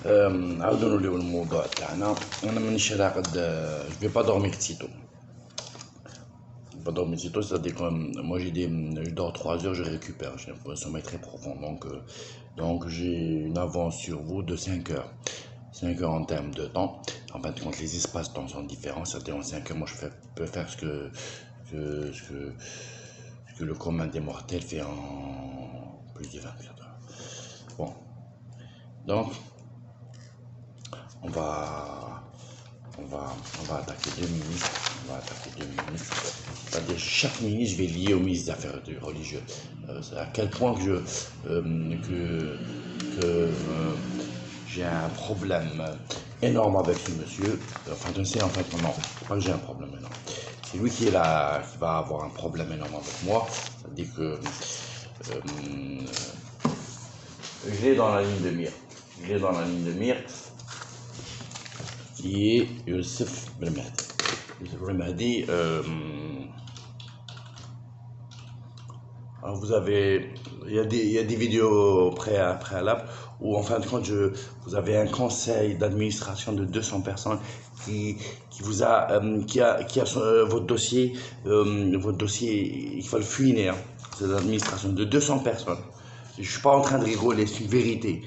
عاودوا نوليو الموضوع تاعنا. انا مانيش راقد، je vais pas dormir si tôt. Pas dormir si tôt, c'est-à-dire que moi je dors 3 heures, je récupère, j'ai un sommeil très profond, donc j'ai une avance sur vous de 5 heures. 5 heures en termes de temps. En fin de compte, les espaces-temps sont différents, c'est-à-dire en 5 heures, moi peux faire ce que le commun des mortels fait en plus de 24 heures. Bon, donc on va attaquer deux ministres. C'est-à-dire chaque ministre, je vais lier au ministre des Affaires religieuses. C'est à quel point que j'ai un problème énorme avec ce monsieur. Enfin, je ne sais en fait non, pas que j'ai un problème énorme. C'est lui qui est là, qui va avoir un problème énorme avec moi. C'est-à-dire que je l'ai dans la ligne de mire. Qui est Youssef Belmehdi. Youssef Belmehdi, vous avez, il y a des vidéos préalables où en fin de compte, vous avez un conseil d'administration de 200 personnes qui vous a, qui a votre dossier, il faut le fouiner, hein. C'est l'administration de 200 personnes. Je suis pas en train de rigoler, c'est une vérité.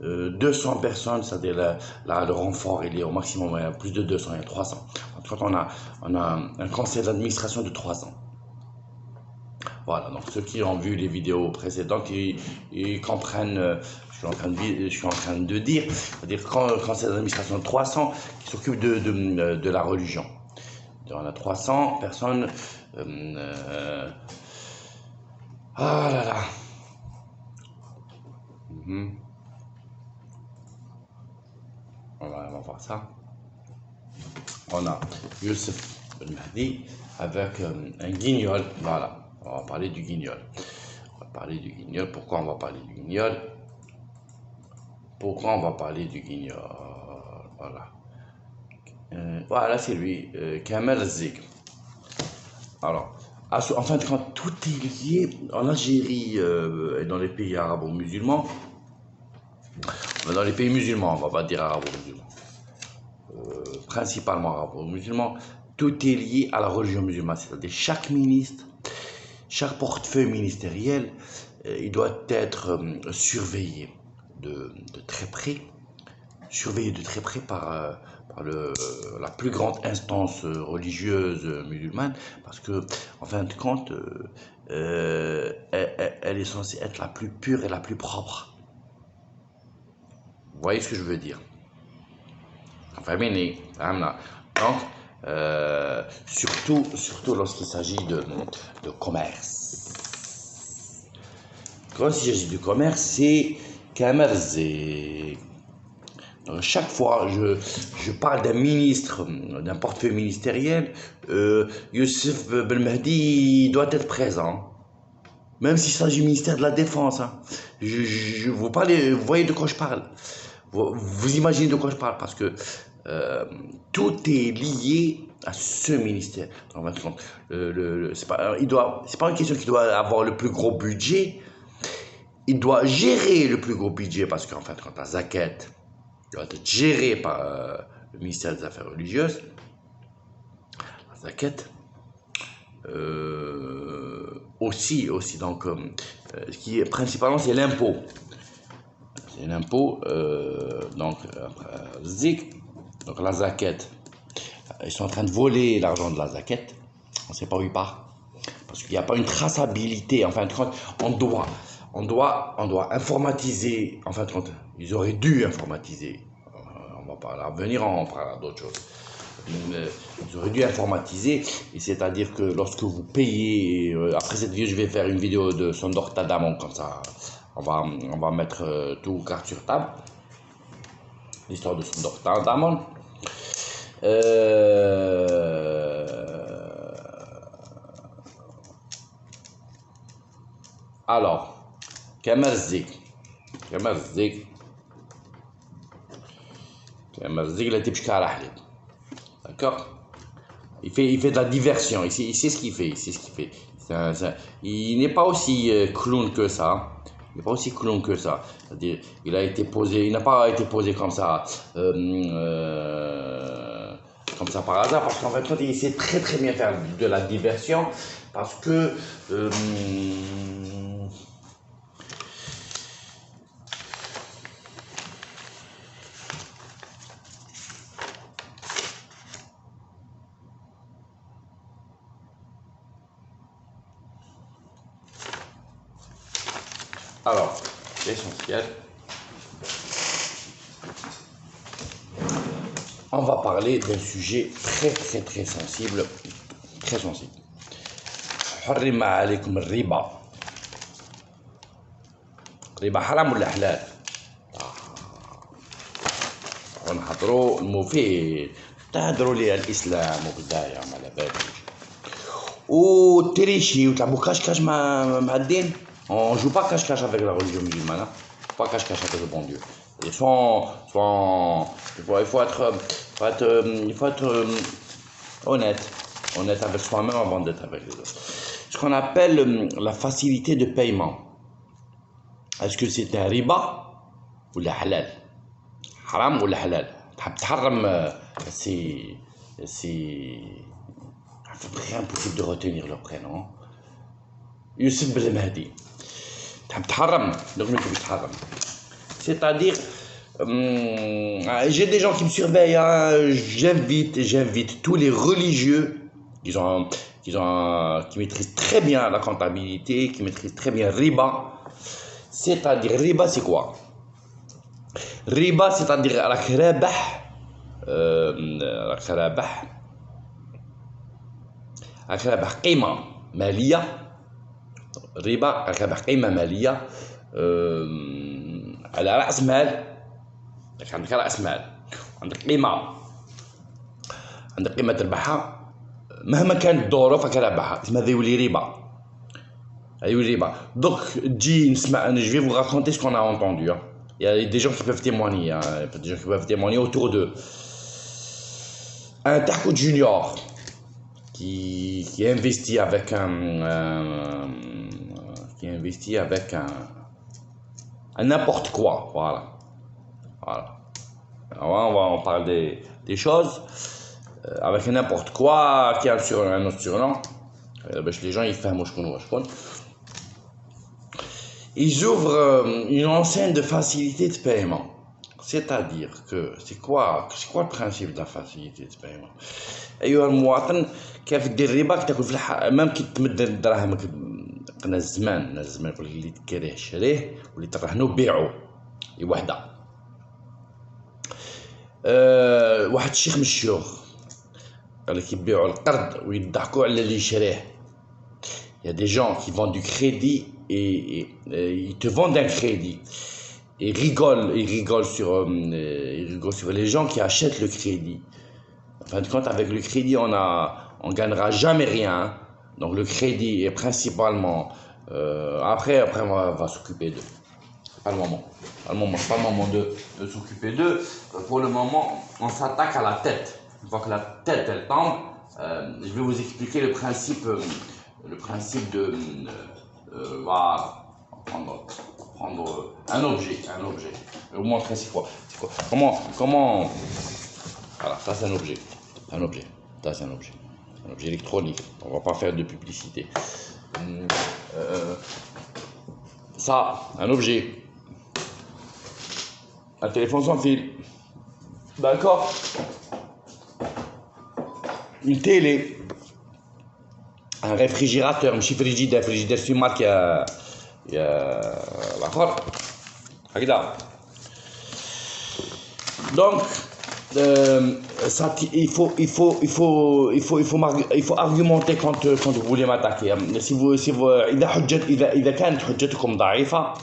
200 personnes, c'est-à-dire là, le renfort, il est au maximum, il y a plus de 200, il y a 300. Quand on a un conseil d'administration de 300. Voilà, donc ceux qui ont vu les vidéos précédentes, ils comprennent je suis en train de dire, c'est-à-dire conseil d'administration de 300 qui s'occupe de la religion. On a 300 personnes. Ah là là. On va voir ça. On a Youssef Belmehdi avec un guignol. Voilà, on va parler du guignol. Pourquoi on va parler du guignol? Voilà. Voilà, c'est lui, Kamel Zik. Alors, en fin de compte, tout est lié en Algérie et dans les pays arabo-musulmans. Dans les pays musulmans, on va pas dire arabo-musulmans. Principalement arabo-musulmans, tout est lié à la religion musulmane. C'est-à-dire chaque ministre, chaque portefeuille ministériel, il doit être surveillé de très près par la plus grande instance religieuse musulmane, parce que en fin de compte, elle est censée être la plus pure et la plus propre. Vous voyez ce que je veux dire? Donc, surtout lorsqu'il s'agit de commerce. Quand il s'agit de commerce, c'est Kamel Zik. Chaque fois je parle d'un ministre, d'un portefeuille ministériel, Youssef Belmehdi doit être présent. Même s'il s'agit du ministère de la Défense. Hein. Vous voyez de quoi je parle. Vous imaginez de quoi je parle, parce que tout est lié à ce ministère. C'est pas une question qu'il doit avoir le plus gros budget. Il doit gérer le plus gros budget, parce qu'en fait, quand la zakat doit être gérée par le ministère des Affaires religieuses, la zakat aussi, donc ce qui est principalement, c'est l'impôt. Donc Zik, donc la zakat, ils sont en train de voler l'argent de la zakat. On ne sait pas où il part, parce qu'il n'y a pas une traçabilité. En fin de compte, on doit informatiser. En fin de compte, ils auraient dû informatiser. On va pas l'avenir, on parlera d'autres choses. Ils auraient dû informatiser, et c'est-à-dire que lorsque vous payez, après cette vidéo, je vais faire une vidéo de Sondor Tadamon, comme ça, on va mettre tout carte sur table. L'histoire de Sondor Tadamon. Alors, Kamel Zik, il a été d'accord? Il fait de la diversion, il sait ce qu'il fait, il n'est pas aussi clown que ça. n'est pas aussi clown que ça. C'est-à-dire, il a été posé, il n'a pas été posé comme ça par hasard, parce qu'en fait, il sait très très bien faire de la diversion, parce que alors, l'essentiel, on va parler d'un sujet très très très sensible, très sensible. حرم عليكم الربا. الربا حرام ولا حلال؟ ونحضروا المفيد، تهضروا لي على الاسلام وبدايه ما على باليش، وتريشي وتلعبوا كاش مع الدين. On joue pas cache-cache avec la religion musulmane, hein. Pas cache-cache avec le bon Dieu. Il faut être honnête avec soi-même avant d'être avec les autres. Ce qu'on appelle la facilité de paiement. Est-ce que c'est un riba ou la halal? Haram ou la halal? C'est impossible de retenir leur prénom. Youssef Belmehdi. C'est-à-dire, j'ai des gens qui me surveillent, hein. J'invite tous les religieux qui maîtrisent très bien la comptabilité, qui maîtrisent très bien riba. C'est-à-dire, riba c'est quoi? Riba c'est-à-dire الربح قيمة مالية. الربا ربح قيمة مالية على رأس مال. عندك رأس مال، عندك قيمة تربحها مهما كانت الظروف راك رابحها، اسمها هذا يولي ربا. دوك تجي نسمع، je vais vous raconter ce qu'on a entendu, hein. Il y a des gens qui peuvent témoigner, hein. Des gens qui peuvent témoigner autour d'eux. Un Tahkout Junior qui investit avec un n'importe quoi, voilà. Alors, on parle des choses avec n'importe quoi qui a un autre surnom. Les gens ils fahmou shkoun. Ils ouvrent une enseigne de facilité de paiement. C'est-à-dire que c'est quoi le principe de la facilité de paiement? أيها المواطن، كيف دير ربا تاكل في مام كي تمد دراهمك. قلنا الزمان يقول لك اللي تكريه شريه واللي ترهنو بيعو. هي وحده. واحد الشيخ من الشيوخ قال لك يبيعوا القرض ويضحكوا على اللي يشريه. Il y a des gens qui vendent du crédit et ils te vendent un crédit. Ils rigolent sur les gens qui achètent le crédit. En fin de compte, avec le crédit, on gagnera jamais rien. Donc le crédit est principalement. Après, on va s'occuper d'eux. C'est pas le moment. C'est pas le moment de s'occuper d'eux. Pour le moment, on s'attaque à la tête. Une fois que la tête elle tombe, je vais vous expliquer le principe de. Voilà. Prendre un objet. Je vais vous montrer c'est quoi. Comment. Voilà, ça c'est un objet. Ça c'est un objet électronique. On va pas faire de publicité. Ça, un objet. Un téléphone sans fil. D'accord. Une télé. Un réfrigérateur. Un frigidaire في marque il y a l'accord. Regarde. Donc ça, il faut argumenter quand vous voulez m'attaquer. Si vous إذا كانت حجتكم ضعيفة،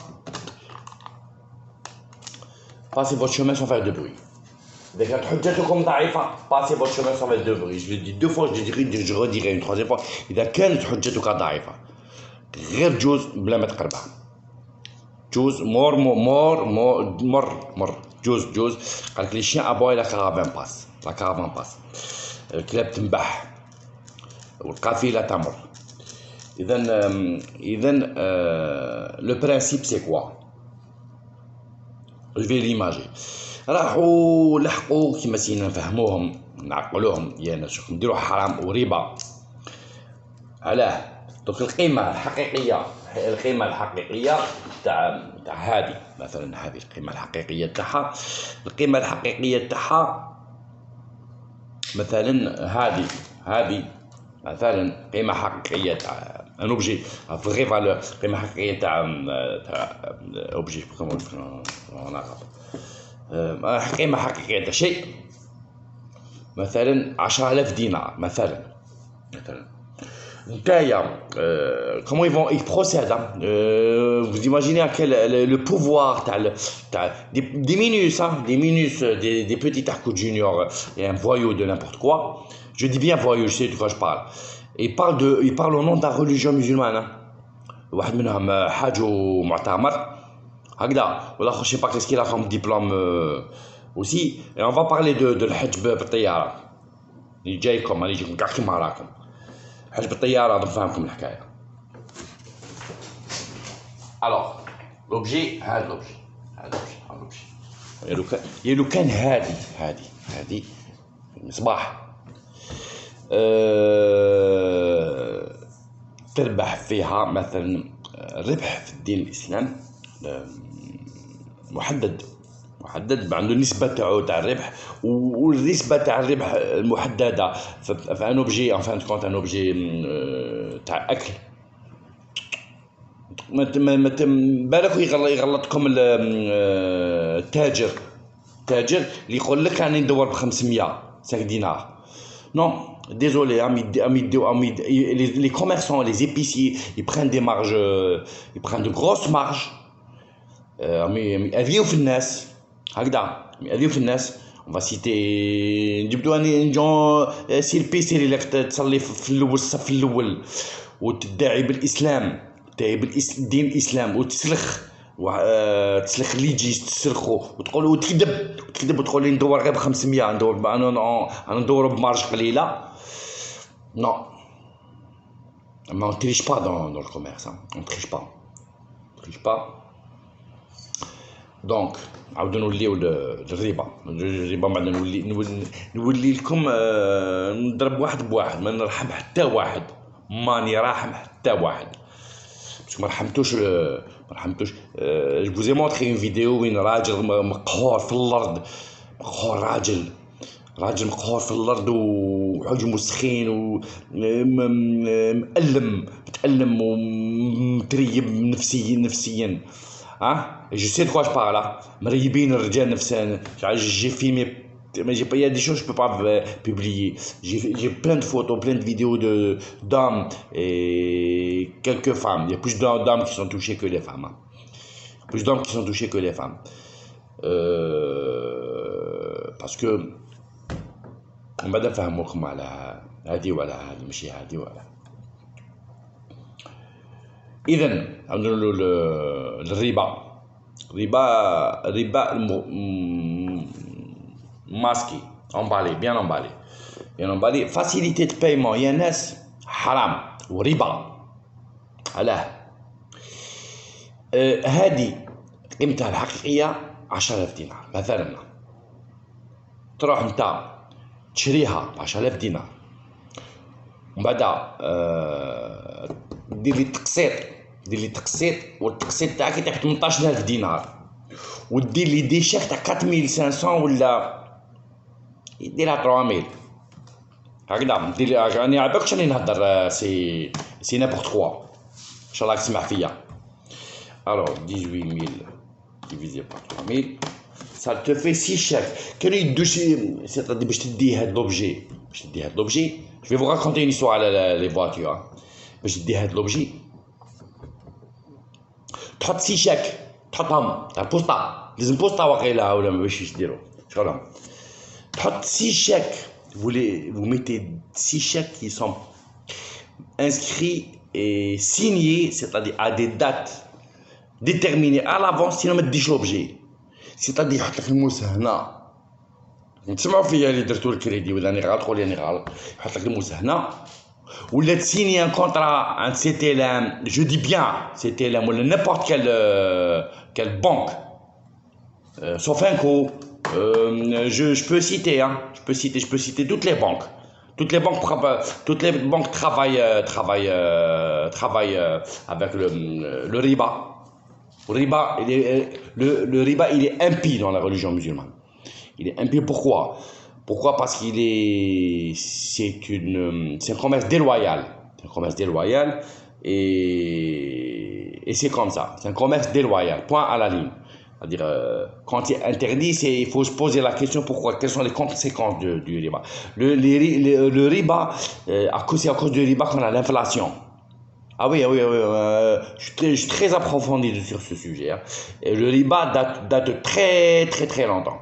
passez votre chemin sans faire de bruit. إذا كانت حجتكم ضعيفة، passez votre chemin sans faire de bruit. Je le dis deux fois, je redirai une troisième fois. إذا كانت حجتك ضعيفة، غير جوز بلا ما تقربها. جوز مر جوز قال لك لي شيان ابوي لا كارافان باس الكلاب تنبح والقافله تمر Le principe c'est quoi? Je vais l'imager. راحوا لحقوا كيما سينا نفهموهم نعقلوهم يا ناس شوف نديروا حرام وربا. علاه؟ دوك القيمة الحقيقية تاع هذه مثلا، هذه القيمة الحقيقية تاعها مثلا هذه مثلا قيمة حقيقية تاع ان اوبجي فغي فالور، قيمة حقيقية تاع اوبجي قيمة حقيقية تاع شيء مثلا 10,000 دينار مثلا. نتايا comment ils procèdent, vous imaginez à quel le pouvoir des minus, des petits Tarko Junior et un voyou de n'importe quoi. Je dis bien voyou, je sais de quoi je parle. Il parle au nom de la religion musulmane. واحد منهم حاجو معتمر هكذا والاخر je sais pas qu'est-ce qu'il a comme diplôme aussi. Et on va parler de الحج بالطيارة اللي جايكم، اللي يجيكم كاع كيما راكم حج بالطيارة نفهمكم الحكاية. alors l'objet هذا l'objet يا لو كان هذه مصباح تربح فيها مثلا الربح في الدين الإسلام محدد عنده النسبة تاع الربح، والنسبة تاع الربح المحددة في ان اوبجي ان فان كونت ان اوبجي تاع اكل. ما بالك يغلطكم التاجر اللي يقول لك راني ندور ب 500 دينار. Non, désolé, les commerçants, les épiciers, ils prennent des marges, ils prennent de grosses marges. يأذيو في الناس هكذا، يأذيو في الناس. on va citer نجبدو نجون سي البيسيري اللي تصلي في الاول الصف الاول وتدعي بالاسلام، تدعي بالدين الاسلام وتسلخ تسلخ اللي يجي تسلخو وتقول وتكذب وتقول لي ندور غير ب 500 ندور بمارج قليله. non mais on triche pas dans le commerce, on triche pas. دونك عاودو نوليو للربا بعد نولي لكم نضرب واحد بواحد، ما نرحم حتى واحد، ماني راحم حتى واحد باسكو ما رحمتوش. je vous ai montré une vidéo وين راجل مقهور في الارض، راجل مقهور في الارض وحجمه سخين متألم ومتريب نفسيا. Je sais de quoi je parle là. مريبين الرجال نفسهم. J'ai filmé, mais il y a des choses que je peux pas publier. J'ai plein de photos, plein de vidéos d'hommes et quelques femmes. Il y a plus d'hommes qui sont touchés que les femmes. Parce que on va نفهموكم على هذه ولا هذه ماشي هذه ولا. إذن عندنا الربا ماسكي bien emballé facilité de paiement. يا ناس حرام وربا. علاه؟ هذه قيمتها الحقيقية 10,000 دينار مثلا، تروح انت تشريها ب 10,000 دينار ومن بعد دير لي تقسيط والتقسيط تاعك يطيح 18,000 دينار، ودير لي دي شيك تاع 4500 ولا يديرها 3000 هكذا. دير راني عباك راني نهضر سي نابورت كوا ان شاء الله تسمع فيا. الوغ 18,000 divisé par 3000 ça te fait 6 chèques. كانوا يدو شي سيتادي باش تدي هاد لوبجي je vais vous raconter une histoire على لي فواتور. باش تدي هاد لوبجي تحط 6 شيك تحطهم تاع البوسطة، لازم بوسطة واقيلا ولا ما باش ديرو شغلهم. تحط 6 شيك vous mettez 6 chèques qui sont inscrits et signés, c'est-à-dire à des dates déterminées à l'avance، sinon ما تديش لوبجي. c'est-à-dire يحط لك المسهنة، نسمعوا فيا اللي درتو الكريدي ولا راني غلط، قول لي راني غلط. يحط لك المسهنة Ou de signer un contrat entre CTLM, je dis bien CTLM ou n'importe quelle banque, Sofinco, je peux citer, hein, je peux citer toutes les banques. Toutes les banques travaillent avec le riba. Le riba, il est impie dans la religion musulmane. Il est impie pourquoi? Pourquoi? Parce c'est un commerce déloyal. C'est un commerce déloyal et c'est comme ça. C'est un commerce déloyal. Point à la ligne. C'est-à-dire, quand il est interdit, il faut se poser la question pourquoi, quelles sont les conséquences du riba. Le riba, c'est à cause du riba qu'on a l'inflation. Ah oui, je suis très approfondi sur ce sujet. Hein. Et le riba date de très très très longtemps.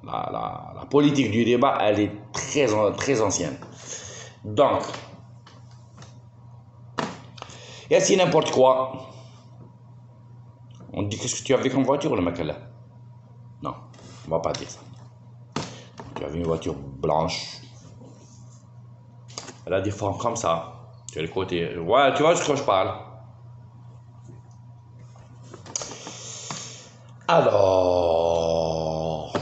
La politique du riba, elle est très ancienne. Donc, et c'est n'importe quoi. On dit qu'est-ce que tu avais comme voiture, le mec là? Non, on va pas dire ça. Tu avais une voiture blanche. Elle a des formes comme ça. Tu as le côté. Ouais, tu vois de ce que je parle. Alors,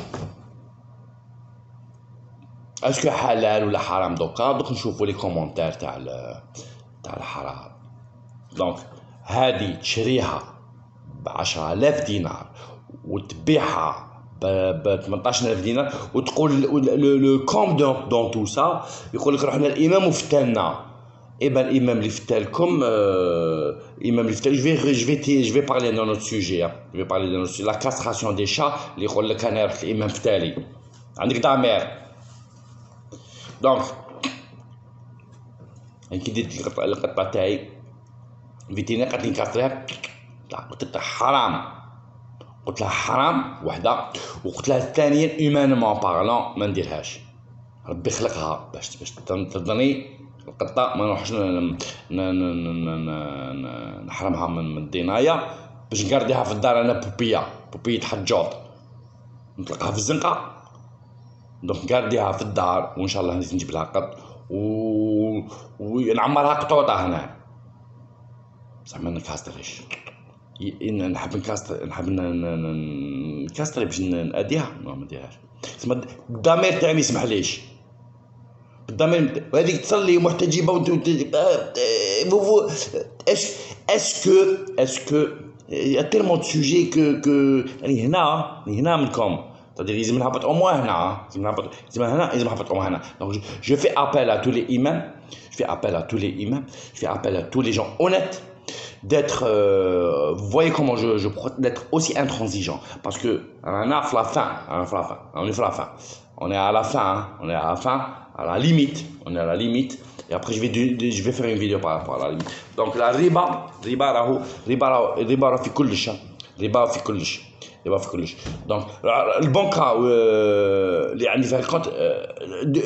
est-ce que halal ou haram? Donc نشوفوا les commentaires تاع الحرام. Donc, هذه تشريها ب10000 دينار وتبيعها ب 18000 دينار وتقول لو كوم دون تو سا يقول لك رحنا الامام وفتلنا. Eh ben l'imam اللي فتلكم imam اللي فتل je vais parler dans notre sujet. Hein. Je vais parler dans notre sujet. La castration des chats اللي يقول لك انا رحت الامام فتالي عندك ضمير. دونك كي ديت القطه تاعي فيتينا قالت لي نكسرها قلت لها حرام. قلت لها حرام وحده وقلت لها الثانيه ايمانمون بارلون ما نديرهاش. ربي خلقها باش تضني القطه ما نروحش نحرمها من الدنايه باش نقرديها في الدار. انا بوبيه حجوط نطلقها في الزنقه دونك نقرديها في الدار وان شاء الله نجيب لها قط ونعمرها قطوطه هنا زعما نكاستريش. نحب نكاستري باش ناديها ما نديرهاش. تسمى الضمير تاعي ما يسمحليش. الضمير وهذيك تصلي محتجبه اسكو il y a tellement de sujets que يعني هنا منكم c'est-à-dire لازم نهبط au moins هنا لازم نهبط au moins هنا. Donc je fais appel à tous les imams, je fais appel à tous les gens honnêtes d'être vous voyez comment je d'être aussi intransigeant parce que on est à la fin, on est à la fin, à la limite, et après je vais faire une vidéo par rapport à la limite. Donc la riba في كلش donc البنكة اللي عندي فيها الكونت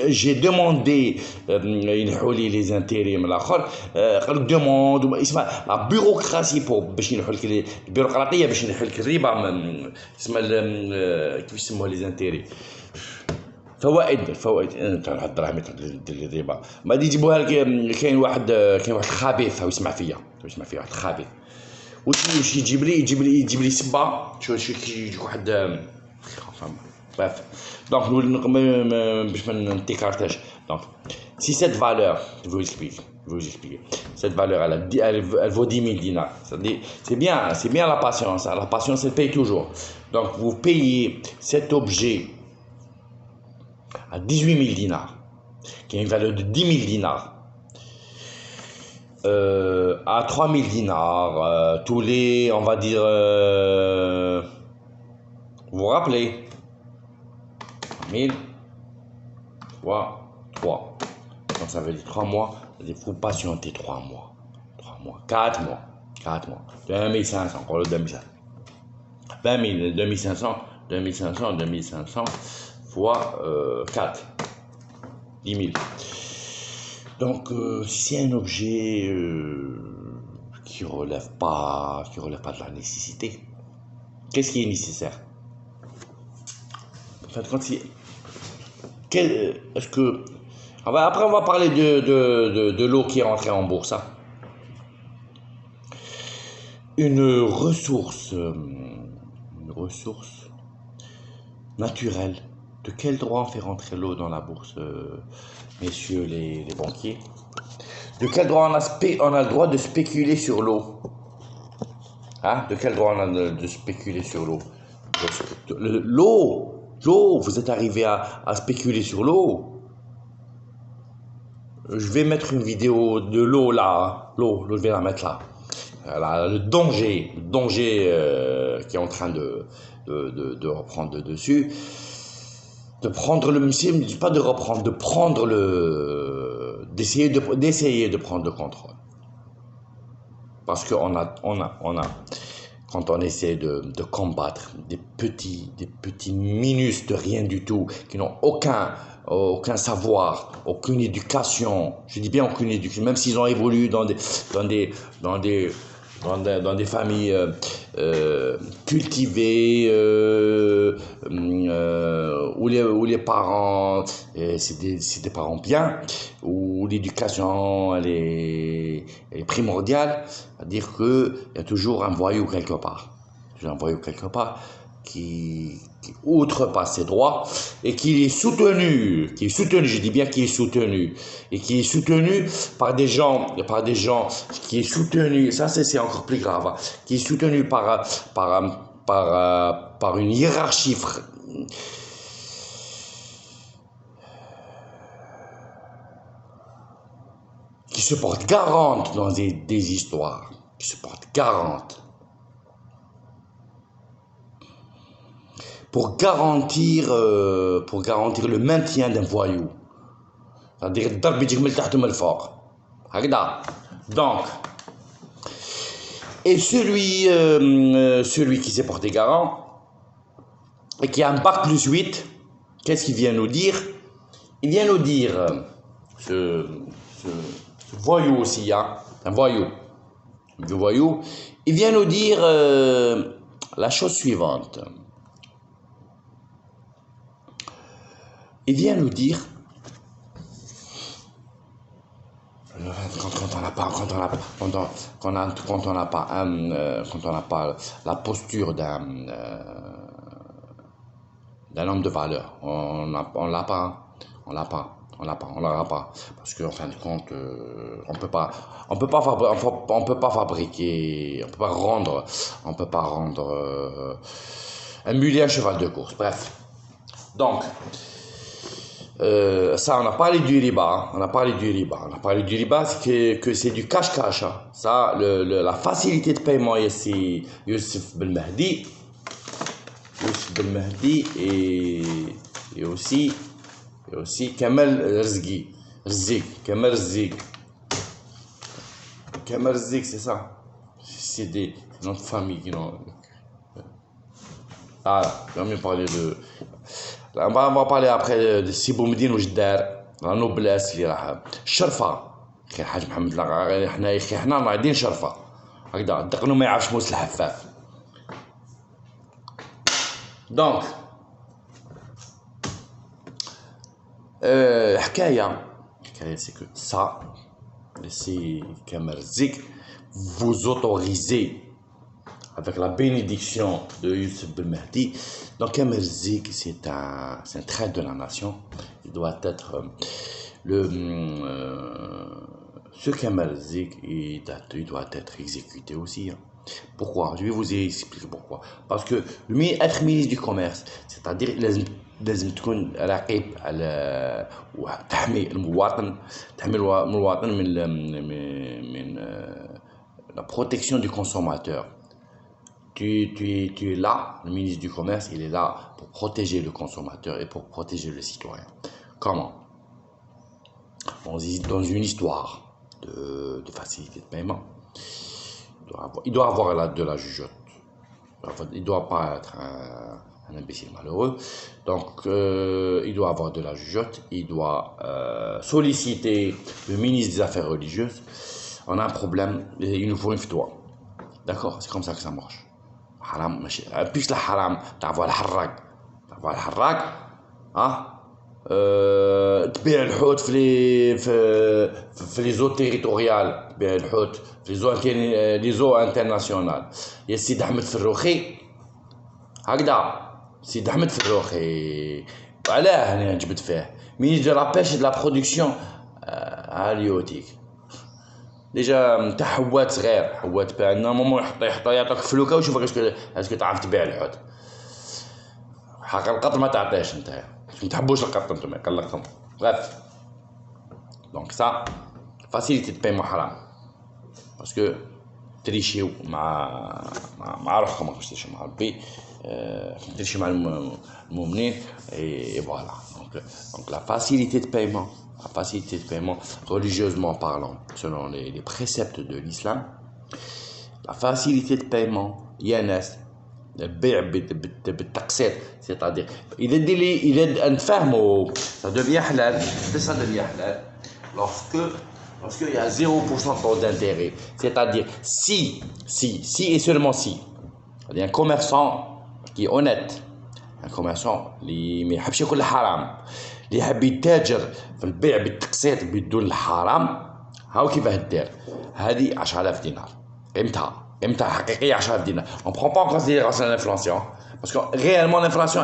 جي دوموندي ينحوا لي لي زانتيري من الاخر قالوا دوموند اسمها لا بيروقراسي باش ينحوا لك البيروقراطيه باش ينحوا لك الربا اسمها كيف يسموها لي زانتيري فوائد انت واحد الدراهم دير الربا ما يجيبوها لك. كاين واحد الخبيث هو يسمع فيا واحد الخبيث واش يجيب لي سبا شي واحد bref donc باش ما نتيكارتاش. donc si cette valeur je vais vous expliquer cette valeur elle vaut 10 000 dinars. C'est bien la patience. La patience elle paye toujours. Donc vous payez cet objet à 18 000 dinars qui a une valeur de 10 000 dinars à 3 000 dinars tous les, on va dire, vous vous rappelez 1000 fois 3, donc ça veut dire 3 mois. Il faut patienter 3 mois, 4 mois, 2500, encore le 2500, 20 000, 2500 fois 4, 10 000. Donc, si c'est un objet qui relève pas de la nécessité, qu'est-ce qui est nécessaire? En fait, est-ce que Après, on va parler de l'eau qui est rentrée en bourse, hein. Une ressource naturelle. De quel droit on fait rentrer l'eau dans la bourse, messieurs les banquiers? De quel droit on a le droit de spéculer sur l'eau? Hein? De quel droit on a de spéculer sur l'eau? L'eau, vous êtes arrivé à spéculer sur l'eau. Je vais mettre une vidéo de l'eau là, l'eau, je vais la mettre là. Là, le danger qui est en train de reprendre le dessus, de prendre le, pas de reprendre, de prendre le, d'essayer de prendre le contrôle. Parce qu'on a, quand on essaie de combattre des petits minus de rien du tout, qui n'ont aucun savoir, aucune éducation, je dis bien aucune éducation, même s'ils ont évolué dans des familles cultivées, où les parents, c'est des parents bien, où l'éducation elle est primordiale, c'est-à-dire qu'il y a toujours un voyou quelque part. Qui outrepasse ses droits et qui est soutenu, je dis bien qui est soutenu, et qui est soutenu par des gens, qui est soutenu, ça c'est encore plus grave, hein, qui est soutenu par une hiérarchie qui se porte garante dans des histoires, qui se porte garante. Pour garantir le maintien d'un voyou. C'est-à-dire الضرب يجيك من تحت ومن الفوق. هكذا. Donc, et celui qui s'est porté garant et qui a un bac plus 8, qu'est-ce qu'il vient nous dire? Il vient nous dire, ce voyou aussi, hein, un voyou, il vient nous dire la chose suivante. Il vient nous dire, quand on n'a pas la posture d'un homme de valeur, on l'aura pas, parce qu'en fin de compte, on peut pas rendre un mulet un cheval de course. Bref, donc. Ça, on a parlé du riba, c'est que c'est du cash-cash, hein. Ça, la facilité de paiement ici, Youssef Ben Mahdi, et aussi Kamal Rzgi, c'est ça. C'est des noms de famille qui n'ont. Ah, je vais mieux parler de. On va parler après de سي بومدين وجدار لا نوبلاس اللي راه الشرفه اخي الحاج محمد حنا ناضين شرفه هكذا دقنو ما يعرفش موس الحفاف. دونك الحكايه سي كو سا سي كمال الزيك vous autorisez avec la bénédiction de Youssef Ben Mahdi. Donc Kamel Zik, c'est un trait de la nation. Il doit être ce Kamel Zik, il doit être exécuté aussi, hein. Pourquoi? Je vais vous expliquer pourquoi. Parce que être ministre du commerce, c'est-à-dire لازم تكون راقب على وتحمي المواطن من la protection du consommateur. Tu es là, le ministre du Commerce, il est là pour protéger le consommateur et pour protéger le citoyen. Comment? Dans une histoire de facilité de paiement, il doit avoir de la jugeote. Il ne doit pas être un imbécile malheureux. Donc, il doit avoir de la jugeote. Il doit solliciter le ministre des Affaires religieuses. On a un problème, il nous faut une fatwa. D'accord? C'est comme ça que ça marche. حرام ماشي بيش الحرام تعرفوا على الحراق ها تبيع الحوت في لي زو تيريتوريال، تبيع الحوت في لي زو انترناسيونال. يا سيدي احمد فروخي هكذا، سيدي احمد فروخي علاه انا جبت فيه مينيستر دو لا بيش دو لا برودكسيون هاليوتيك. ديجا نتاع حوات صغير، حوات باع نورمالمون يحط يعطيك فلوكه ويشوفك اسكو تعرف تبيع الحوت. حق القط ما تعطيش نتايا، ما تحبوش القط نتوما قلقتهم. بغاف دونك سا فاسيليتي دو بايمون حرام، باسكو تريشيو مع روحكم، ماكش تريشيو مع ربي، تريشيو مع المؤمنين اي فوالا. دونك لا فاسيليتي دو بايمون، la facilité de paiement religieusement parlant, selon les préceptes de l'islam, la facilité de paiement, INS, البيع بالتقسيط، c'est-à-dire il est نفهمو ça devient halal, ça devient halal lorsque il y a 0% de taux d'intérêt, c'est-à-dire si et seulement si il y a un commerçant qui est honnête, un commerçant اللي ما يحبش ياكل الحرام، اللي يحب يتاجر في البيع بالتقسيط بدون الحرام، هاو كيفاه دير. هذه 10000 دينار قيمتها حقيقيه 10000 دينار. On prend pas en considération l'inflation parce que réellement l'inflation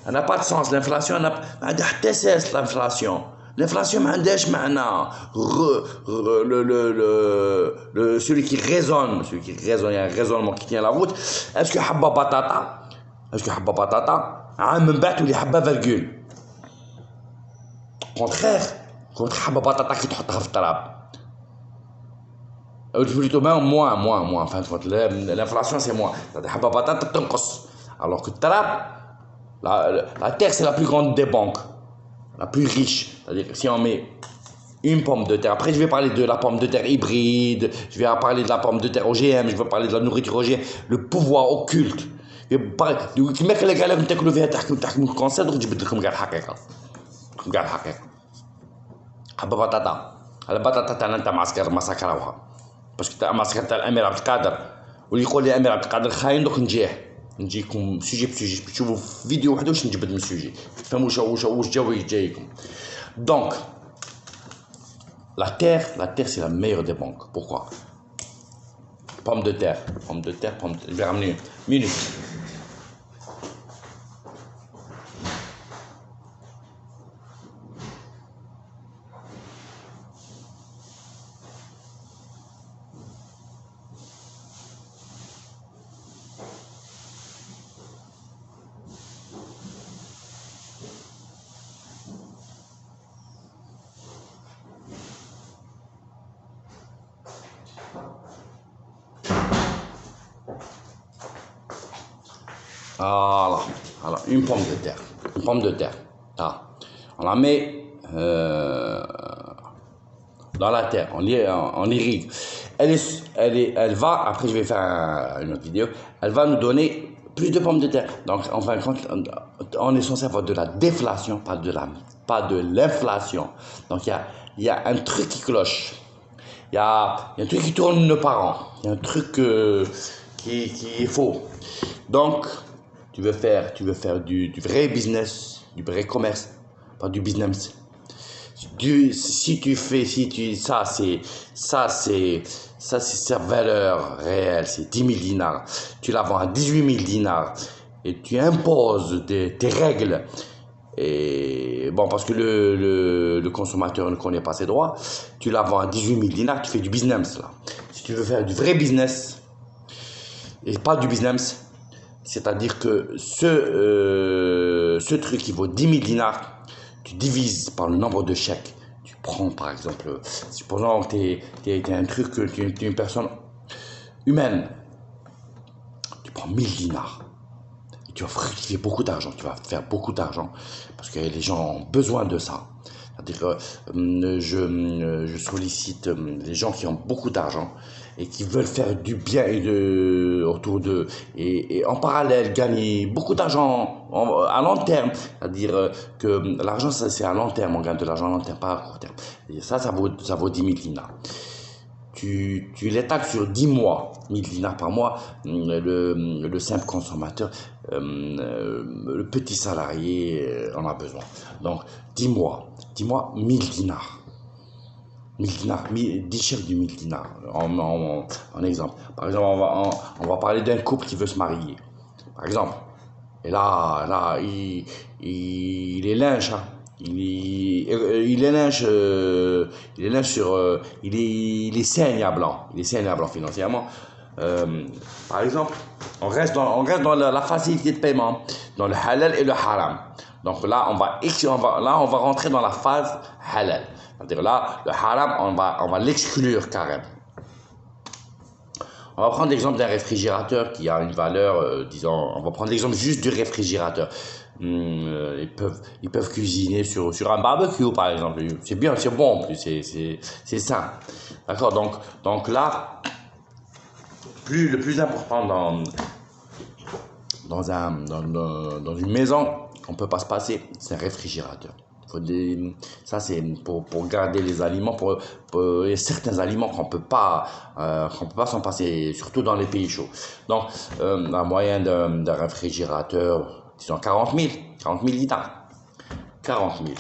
n'a pas de sens. L'inflation ما عندها حتى اساس. L'inflation ما عندهاش معنى. Celui qui raisonne, il y a un raisonnement qui tient la route. Est-ce que حبه بطاطا عام من بعد تولي حبه فيرغول؟ كونتخيغ حبه بطاطا كي تحطها في التراب او بلوتو موان فهمت كونت الانفلاسيون سي موان، حبه بطاطا تنقص. alors que التراب la terre c'est la plus grande des banques, la plus riche. C'est-à-dire que si on met une pomme de terre, après je vais parler de la pomme de terre hybride, je vais parler de la pomme de terre OGM, je vais parler de la nourriture OGM, le pouvoir occulte. كيما قال لك تاكلوا فيها تحكموا الكونسير، دوك تجبد لكم كاع الحقيقه. حبه بطاطا، البطاطا تاعنا نتاع مسكروها باسكو تاع مسكر تاع الامير عبد القادر، واللي يقول لي الامير عبد القادر خاين دوك نجيكم سوجي بسوجي تشوفوا في فيديو واحد واش نجبد من السوجي تفهموا واش جايكم. دونك la terre c'est la meilleure des banques. Pourquoi? Pomme de terre. Je vais ramener une minute. Voilà, une pomme de terre. Ah. On la met dans la terre, on l'irrigue. Elle va, après je vais faire une autre vidéo, elle va nous donner plus de pommes de terre. Donc en fin de compte, on est censé avoir de la déflation, pas de l'inflation. Donc il y a un truc qui cloche. Il y a un truc qui tourne par an. Il y a un truc qui est faux. Donc tu veux faire du vrai business, du vrai commerce, pas du business. Ça c'est sa valeur réelle, c'est 10 000 dinars. Tu la vends à 18 000 dinars et tu imposes tes règles. Et bon, parce que le consommateur ne connaît pas ses droits, tu la vends à 18 000 dinars, tu fais du business là. Si tu veux faire du vrai business et pas du business, c'est-à-dire que ce truc qui vaut 10 000 dinars, tu divises par le nombre de chèques. Tu prends par exemple, supposons que tu es un truc, tu es une personne humaine, tu prends 1000 dinars. Et tu vas fructifier beaucoup d'argent, tu vas faire beaucoup d'argent, parce que les gens ont besoin de ça. C'est-à-dire que je sollicite les gens qui ont beaucoup d'argent et qui veulent faire du bien autour d'eux et en parallèle gagner beaucoup d'argent à long terme. C'est-à-dire que l'argent, c'est à long terme, on gagne de l'argent à long terme, pas à court terme. Et ça vaut 10 000 dinars. Tu l'étales sur 10 mois, 1000 dinars par mois, le simple consommateur le petit salarié en a besoin. Donc, dis-moi 1000 dinars. 1000 dinars, 10 chèques de 1000 dinars, en exemple. Par exemple, on va parler d'un couple qui veut se marier. Par exemple. Et là, il est lynche, hein. Il est lynche, il est saigne à blanc. Il est saigne à blanc financièrement. Par exemple, on reste dans la facilité de paiement, dans le halal et le haram. Donc là, on va rentrer dans la phase halal. C'est-à-dire là, le haram, on va l'exclure carrément. On va prendre l'exemple d'un réfrigérateur qui a une valeur, disons, on va prendre l'exemple juste du réfrigérateur. Ils peuvent cuisiner sur un barbecue, par exemple. C'est bien, c'est bon en plus, c'est sain. D'accord, donc là, le plus important dans une maison, on ne peut pas se passer, c'est un réfrigérateur. Ça, c'est pour garder les aliments. Il y a certains aliments qu'on peut pas s'en passer, surtout dans les pays chauds. Donc, la moyenne d'un réfrigérateur, disons 40 000 dinars. 40 000.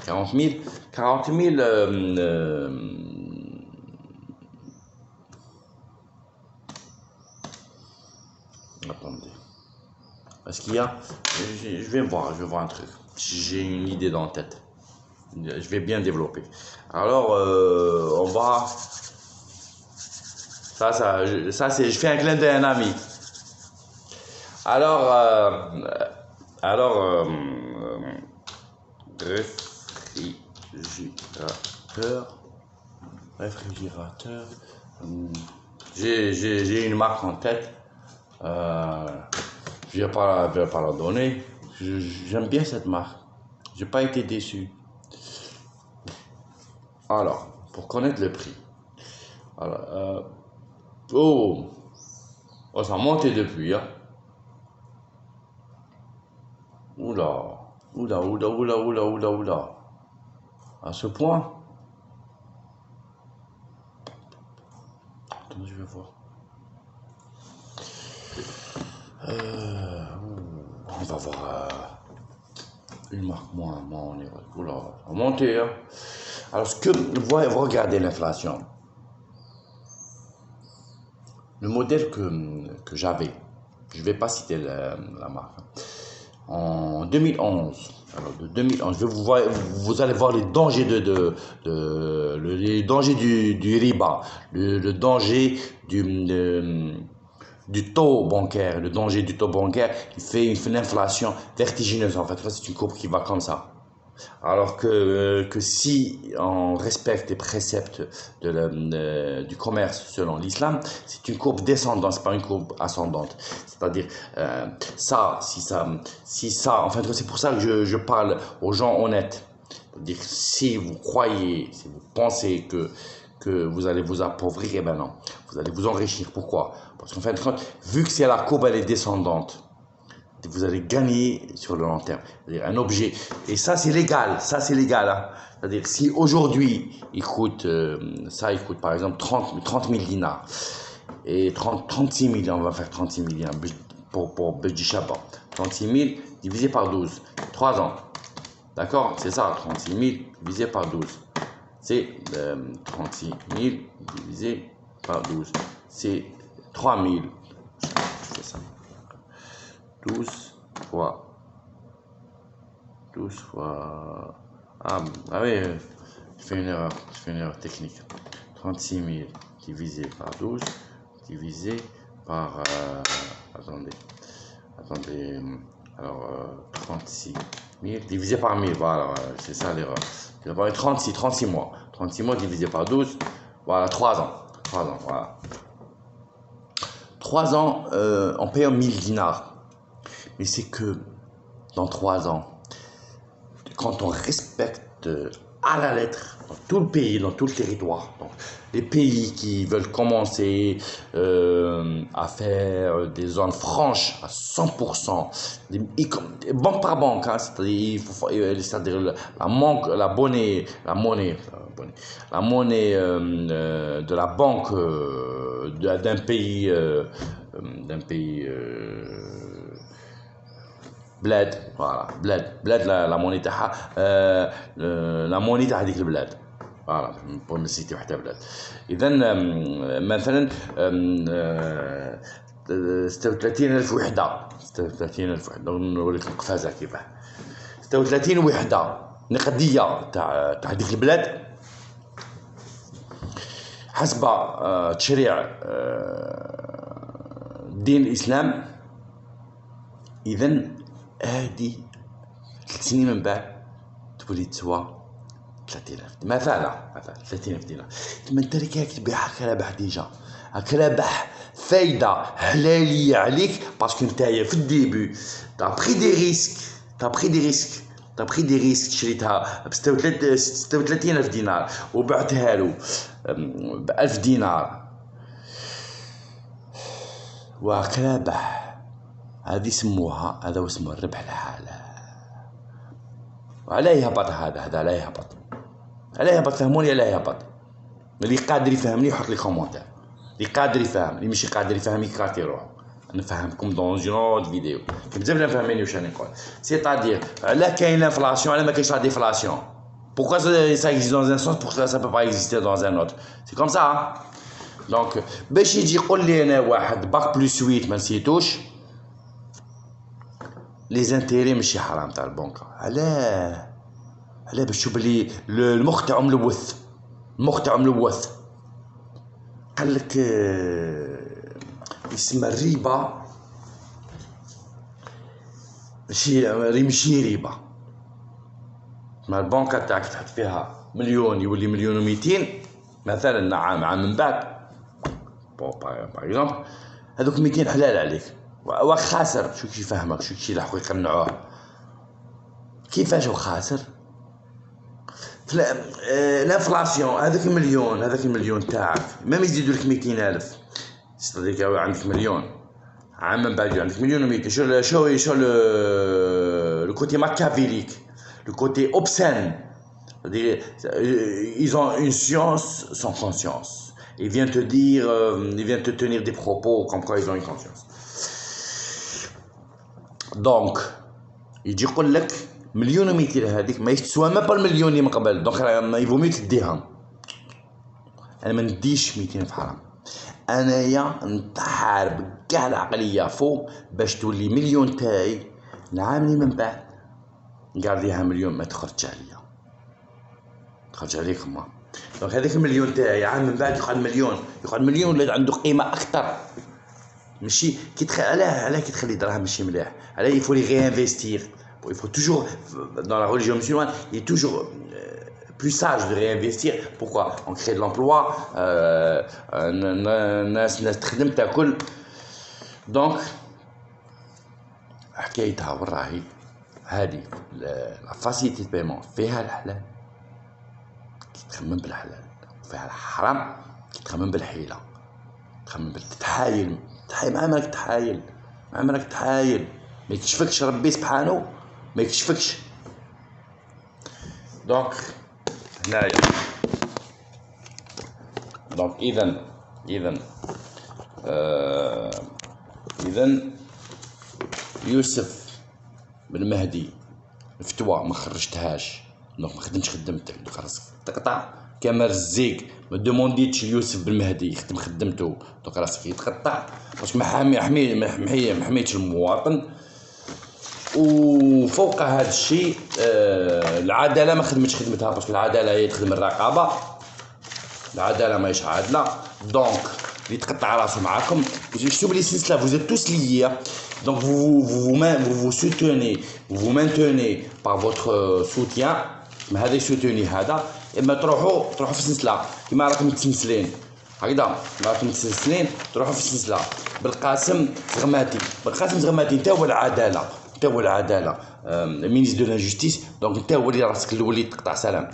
40 000. Attendez. Est-ce qu'il y a... Je vais voir un truc. J'ai une idée dans la tête. Je vais bien développer. Alors, on va... Ça c'est... Je fais un clin d'œil à un ami. Alors, réfrigérateur. J'ai une marque en tête. Je vais pas la donner. J'aime bien cette marque. J'ai pas été déçu. Alors, pour connaître le prix. Alors, oh, ça a monté depuis, hein. Oula. À ce point. Attends, je vais voir. On va voir une marque moins on est. Oula, ça a monté, hein. Alors, vous regardez l'inflation. Le modèle que j'avais, je ne vais pas citer la marque. En 2011, alors de 2011, vous allez voir les dangers les dangers du riba, le danger du taux bancaire, le danger du taux bancaire, il fait une inflation vertigineuse. En fait, c'est une courbe qui va comme ça. Alors que si on respecte les préceptes du commerce selon l'islam, c'est une courbe descendante, c'est pas une courbe ascendante. C'est-à-dire si ça, en fait, c'est pour ça que je parle aux gens honnêtes. C'est-à-dire si vous croyez, si vous pensez que vous allez vous appauvrir, eh ben non, vous allez vous enrichir. Pourquoi? Parce qu'en fait, vu que la courbe elle est descendante, vous allez gagner sur le long terme. C'est-à-dire un objet, et ça c'est légal, hein. C'est-à-dire si aujourd'hui il coûte par exemple 30 000 dinars, et 36 000, on va faire 36 000 dinars pour Beji Shabbat. 36 000 divisé par 12, 3 ans. D'accord? C'est ça, 36 000 divisé par 12. C'est 36 000 divisé par 12. C'est 3 000. Je fais ça. 12 fois. Ah oui, je fais une erreur technique. 36 000 divisé par 12, divisé par... attendez. Alors, 36 000 divisé par 1000, voilà, c'est ça l'erreur. 36 mois. 36 mois divisé par 12, voilà, 3 ans. 3 ans, voilà. 3 ans en payant 1000 dinars. Mais c'est que dans 3 ans, quand on respecte à la lettre, dans tout le pays, dans tout le territoire, donc les pays qui veulent commencer à faire des zones franches à 100%, banque par banque, hein, c'est-à-dire la monnaie de la banque d'un pays بلاد فوالا بلاد لا موني تاعها لا موني تاع هذيك البلاد فوالا بور نسيتي حتى بلاد. اذا مثلا 36,000 وحده 36,000 وحده نوريك القفازه كيفاه 36 وحده نقديه تاع هذيك البلاد حسب تشريع دين الاسلام. اذا هادي 3 سنين من بعد تولي تسوى 30,000 مثلا 30,000 دينار. تما انت راك تبيعها كربح ديجا، كربح فايده حلاليه عليك باسكو نتايا في الديبي تا بري دي ريسك شريتها ب 36,000 دينار وبعتها له ب 1000 دينار وكربح. هذه يسموها هذا هو اسمه الربح الحلال. وعلاه يهبط هذا علاه يهبط فهموني علاه يهبط. اللي قادر يفهمني يحط لي كومونتير، اللي قادر يفهم، اللي ماشي قادر يفهم يكارتي روحو. نفهمكم دون جون فيديو بزاف لا فاهميني واش راني نقول. سيتادير علاه كاين لانفلاسيون علاه ما كاينش لا ديفلاسيون. Pourquoi ça existe dans un sens, pourquoi ça peut pas exister dans un autre. C'est comme ça. Donc باش يجي يقول لي انا واحد باك بلس 8 ما نسيتوش لي زانتيري ماشي حرام تاع البنكه. علاه باش تشوف بلي المخ تاعو ملوث. قال لك يسمى الربا ماشي ربا. ما البنكه تاعك تحط فيها مليون يولي مليون و200 مثلا عام من بعد باغ اكزومبل هذوك 200 حلال عليك وخاسر. شو كي يفهمك شو كي يلحقوا يقنعوه كيفاش خاسر. الانفلاسيون هذاك المليون تاعك ما يزيدوا لك 200,000 صديق عندك مليون عام من بعد عندك مليون و200. شو le côté machiavélique, le côté obscène. C'est-à-dire, ils ont une science sans conscience. Ils viennent te tenir des propos comme quoi ils ont une conscience. Donc يجي يقول لك مليون و200 هذيك ما تسوى ما بالمليون اللي من قبل. دونك ما يفومي تديها. انا ما نديش 200 في حرام. انايا نتحارب كاع العقليه فوق باش تولي مليون تاعي العام من بعد نقارديها مليون ما تخرج عليكم. دونك هذاك المليون تاعي عام من بعد يقعد مليون ولا عنده قيمه اكثر. ماشي كي علاه كي تخلي دراهم ماشي مليح. علاه يفو لي réinvestir. Il faut toujours, dans la religion musulmane, il est toujours plus sage de réinvestir. Pourquoi? On crée de l'emploi, الناس تخدم تاكل. دونك حكايتها وراهي هذه لا فاسيتي بايمون فيها الحلال كي تخمم بالحلال، وفيها الحرام كي تخمم بالحيله، تخمم بالتحايل. مع عمرك تحايل ما يكشفكش ربي سبحانه ما يكشفكش. دونك هنايا دونك اذا يوسف بن مهدي الفتوى ما خرجتهاش. دونك ما خدمتش خدمتك. دوك راسك تقطع كما الزيق. ما دومونديتش ليوسف بن مهدي يخدم خدمته. دوك راسك يتقطع باسكو ما حميتش المواطن. وفوق هذا الشيء العداله ما خدمتش خدمتها باسكو العداله هي تخدم الرقابه. العداله ماهيش عادله. دونك اللي تقطع راسو معاكم شوفوا لي سلسله vous êtes tous liés. Donc vous soutenez, vous maintenez par votre soutien. ما هذا يسوتوني هذا اما تروحوا في السلسله كيما راكم متسلسلين هكذا. راكم متسلسلين تروحوا في السلسله. بالقاسم زغماتي انت هو العداله، المينيس دو لا جوستيس. دونك انت هو اللي راسك الاول تقطع. سلام.